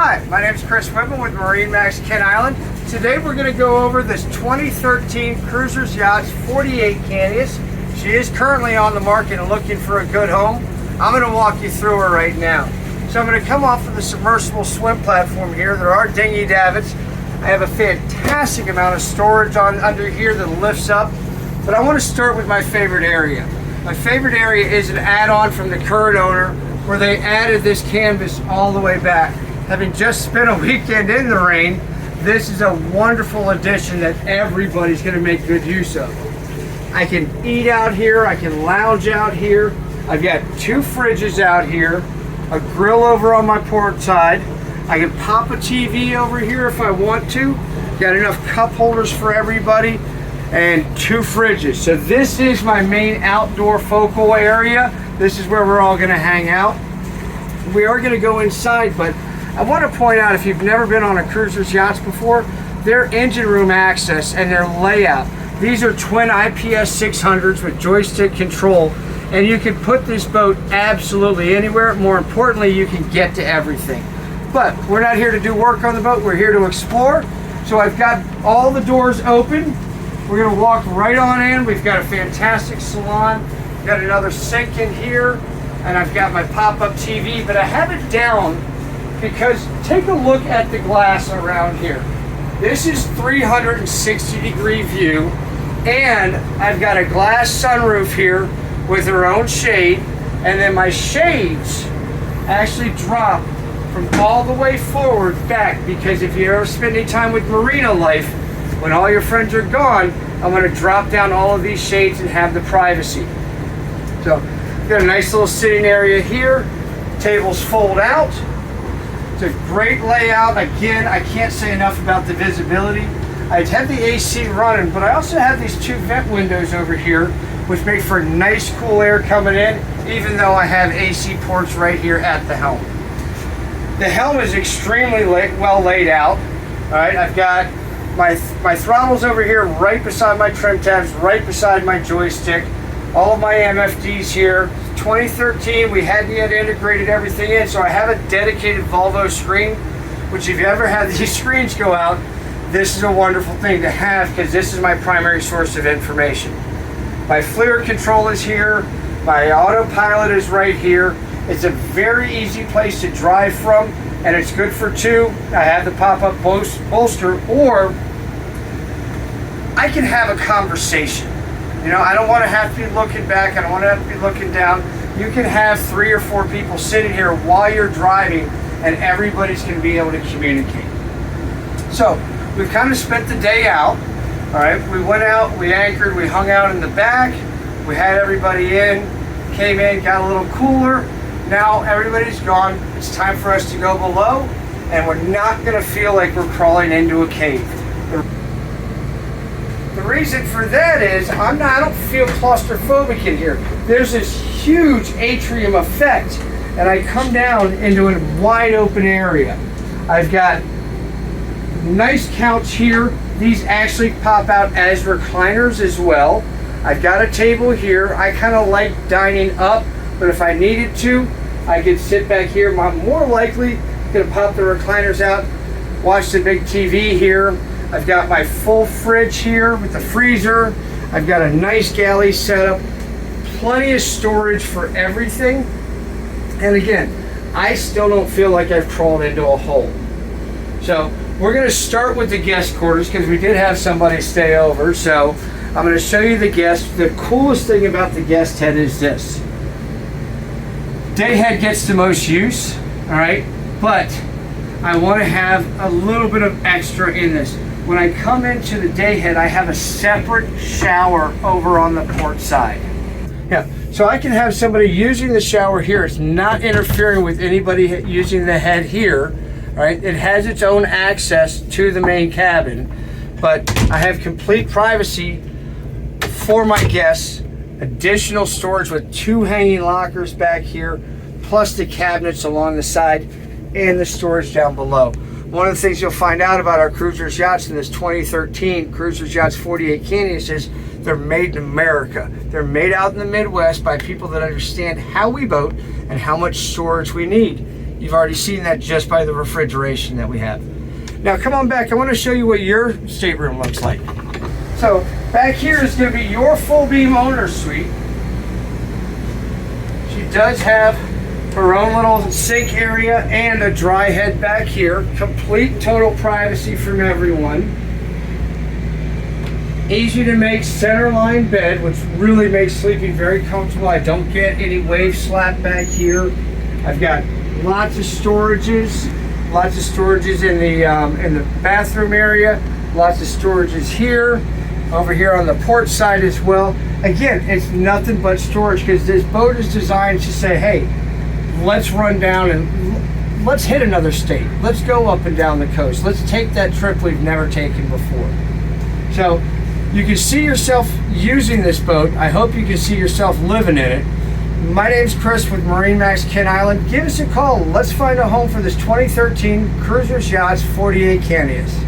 Hi, my name is Chris Whipple with MarineMax Kent Island. Today we're going to go over this 2013 Cruisers Yachts 48 Cantius. She is currently on the market and looking for a good home. I'm going to walk you through her right now. So I'm going to come off of the submersible swim platform here. There are dinghy davits. I have a fantastic amount of storage under here that lifts up. But I want to start with my favorite area. My favorite area is an add-on from the current owner where they added this canvas all the way back. Having just spent a weekend in the rain, this is a wonderful addition that everybody's going to make good use of. I can eat out here, I can lounge out here. I've got two fridges out here, a grill over on my port side. I can pop a TV over here if I want to. Got enough cup holders for everybody and two fridges. So this is my main outdoor focal area. This is where we're all going to hang out. We are going to go inside, but I want to point out, if you've never been on a Cruisers Yachts before, their engine room access and their layout. These are twin IPS 600s with joystick control, and you can put this boat absolutely anywhere. More importantly, you can get to everything. But we're not here to do work on the boat, we're here to explore. So I've got all the doors open. We're going to walk right on in. We've got a fantastic salon. We've got another sink in here, and I've got my pop-up TV, but I have it down because take a look at the glass around here. This is 360-degree view, and I've got a glass sunroof here with their own shade, and then my shades actually drop from all the way forward back, because if you're ever spending time with marina life, when all your friends are gone, I'm going to drop down all of these shades and have the privacy. So, got a nice little sitting area here. Tables fold out. It's a great layout. Again, I can't say enough about the visibility. I have the AC running, but I also have these two vent windows over here, which make for nice cool air coming in, even though I have AC ports right here at the helm. The helm is extremely well laid out. All right, I've got my throttles over here right beside my trim tabs, right beside my joystick. All of my MFDs here. 2013, we hadn't yet integrated everything in, so I have a dedicated Volvo screen, which if you ever had these screens go out, this is a wonderful thing to have because this is my primary source of information. My FLIR control is here. My autopilot is right here. It's a very easy place to drive from, and it's good for two. I have the pop-up bolster, or I can have a conversation. You know, I don't want to have to be looking back. I don't want to have to be looking down. You can have 3 or 4 people sitting here while you're driving, and everybody's going to be able to communicate. So we've kind of spent the day out. All right, we went out, we anchored, we hung out in the back. We had everybody in, came in, got a little cooler. Now everybody's gone. It's time for us to go below, and we're not going to feel like we're crawling into a cave. The reason for that is I don't feel claustrophobic in here. There's this huge atrium effect, and I come down into a wide open area. I've got a nice couch here. These actually pop out as recliners as well. I've got a table here. I kind of like dining up, but if I needed to, I could sit back here. I'm more likely going to pop the recliners out, watch the big TV here. I've got my full fridge here with the freezer. I've got a nice galley setup, plenty of storage for everything. And again, I still don't feel like I've crawled into a hole. So we're going to start with the guest quarters because we did have somebody stay over. So I'm going to show you the guest. The coolest thing about the guest head is this. Day head gets the most use, all right? But I want to have a little bit of extra in this. When I come into the day head, I have a separate shower over on the port side. Yeah, so I can have somebody using the shower here. It's not interfering with anybody using the head here, right? It has its own access to the main cabin, but I have complete privacy for my guests. Additional storage with 2 hanging lockers back here, plus the cabinets along the side and the storage down below. One of the things you'll find out about our Cruisers Yachts in this 2013 Cruisers Yachts 48 Cantius is they're made in America. They're made out in the Midwest by people that understand how we boat and how much storage we need. You've already seen that just by the refrigeration that we have. Now come on back, I want to show you what your stateroom looks like. So back here is going to be your full beam owner's suite. She does have her own little sink area and a dry head back here. Complete total privacy from everyone. Easy to make centerline bed, which really makes sleeping very comfortable. I don't get any wave slap back here. I've got lots of storages in the bathroom area. Lots of storages here, over here on the port side as well. Again, it's nothing but storage because this boat is designed to say, hey, let's run down and let's hit another state. Let's go up and down the coast. Let's take that trip we've never taken before. So you can see yourself using this boat. I hope you can see yourself living in it. My name's Chris with MarineMax Kent Island. Give us a call. Let's find a home for this 2013 Cruisers Yachts 48 Cantius.